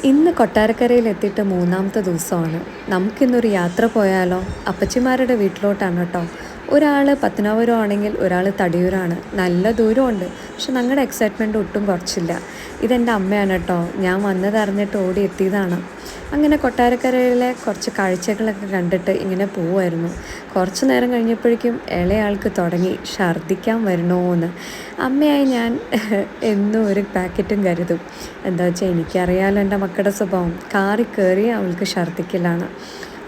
ഇന്ന് കൊട്ടാരക്കരയിലെത്തിയിട്ട് മൂന്നാമത്തെ ദിവസമാണ്. നമുക്കിന്നൊരു യാത്ര പോയാലോ? അപ്പച്ചിമാരുടെ വീട്ടിലോട്ടാണ് കേട്ടോ. ഒരാൾ പത്തനാപുരം ആണെങ്കിൽ ഒരാൾ തടിയൂരാണ്. നല്ല ദൂരമുണ്ട്, പക്ഷെ ഞങ്ങളുടെ എക്സൈറ്റ്മെൻറ്റ് ഒട്ടും കുറച്ചില്ല. ഇതെൻ്റെ അമ്മയാണ് കേട്ടോ. ഞാൻ വന്നതറിഞ്ഞിട്ട് ഓടി എത്തിയതാണ്. അങ്ങനെ കൊട്ടാരക്കരയിലെ കുറച്ച് കാഴ്ചകളൊക്കെ കണ്ടിട്ട് ഇങ്ങനെ പോവുമായിരുന്നു. കുറച്ച് നേരം കഴിഞ്ഞപ്പോഴേക്കും ഇളയാൾക്ക് തുടങ്ങി ഛർദ്ദിക്കാൻ വരണോന്ന്. അമ്മയായി ഞാൻ എന്നും ഒരു പാക്കറ്റും കരുതും. എന്താ വെച്ചാൽ എനിക്കറിയാമല്ലോ എൻ്റെ മക്കളുടെ സ്വഭാവം. കാറിൽ കയറി അവൾക്ക് ഛർദ്ദിക്കലാണ്.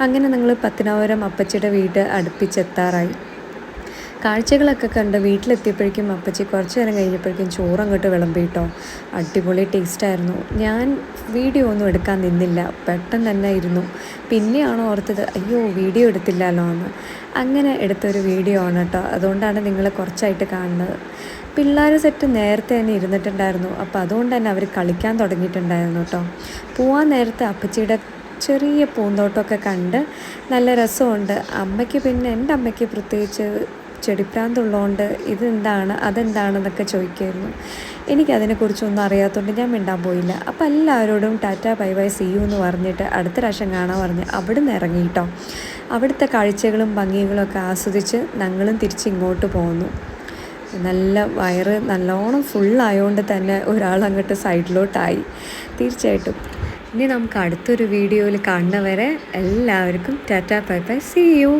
അങ്ങനെ ഞങ്ങൾ പത്തനാപുരം അപ്പച്ചിയുടെ വീട് അടുപ്പിച്ചെത്താറായി. കാഴ്ചകളൊക്കെ കണ്ട് വീട്ടിലെത്തിയപ്പോഴേക്കും അപ്പച്ചി കുറച്ച് നേരം കഴിഞ്ഞപ്പോഴേക്കും ചോറങ്ങോട്ട് വിളമ്പിട്ടോ. അടിപൊളി ടേസ്റ്റായിരുന്നു. ഞാൻ വീഡിയോ ഒന്നും എടുക്കാൻ നിന്നില്ല, പെട്ടെന്ന് തന്നെ ഇരുന്നു. പിന്നെയാണ് ഓർത്തത് അയ്യോ വീഡിയോ എടുത്തില്ലല്ലോ എന്ന്. അങ്ങനെ എടുത്തൊരു വീഡിയോ ആണ് കേട്ടോ. അതുകൊണ്ടാണ് നിങ്ങൾ കുറച്ചായിട്ട് കാണുന്നത്. പിള്ളേർ സെറ്റ് നേരത്തെ തന്നെ ഇരുന്നിട്ടുണ്ടായിരുന്നു. അപ്പോൾ അതുകൊണ്ട് തന്നെ അവർ കളിക്കാൻ തുടങ്ങിയിട്ടുണ്ടായിരുന്നു കേട്ടോ. പോവാൻ നേരത്തെ അപ്പച്ചിയുടെ ചെറിയ പൂന്തോട്ടമൊക്കെ കണ്ട് നല്ല രസമുണ്ട്. അമ്മയ്ക്ക് പിന്നെ എൻ്റെ അമ്മയ്ക്ക് പ്രത്യേകിച്ച് ചെടിപ്രാന്തുള്ളതുകൊണ്ട് ഇതെന്താണ് അതെന്താണെന്നൊക്കെ ചോദിക്കുമായിരുന്നു. എനിക്കതിനെക്കുറിച്ചൊന്നും അറിയാത്തതുകൊണ്ട് ഞാൻ മിണ്ടാൻ പോയില്ല. അപ്പോൾ എല്ലാവരോടും tata bye bye see you എന്ന് പറഞ്ഞിട്ട് അടുത്ത പ്രാവശ്യം കാണാൻ പറഞ്ഞ് അവിടെ നിന്ന് ഇറങ്ങി കേട്ടോ. അവിടുത്തെ കാഴ്ചകളും ഭംഗികളൊക്കെ ആസ്വദിച്ച് ഞങ്ങളും തിരിച്ച് ഇങ്ങോട്ട് പോന്നു. നല്ല വയറ് നല്ലോണം ഫുള്ളായതുകൊണ്ട് തന്നെ ഒരാൾ അങ്ങോട്ട് സൈഡിലോട്ടായി. തീർച്ചയായിട്ടും ഇനി നമുക്ക് അടുത്തൊരു വീഡിയോയിൽ കാണുന്നവരെ എല്ലാവർക്കും tata bye bye see U.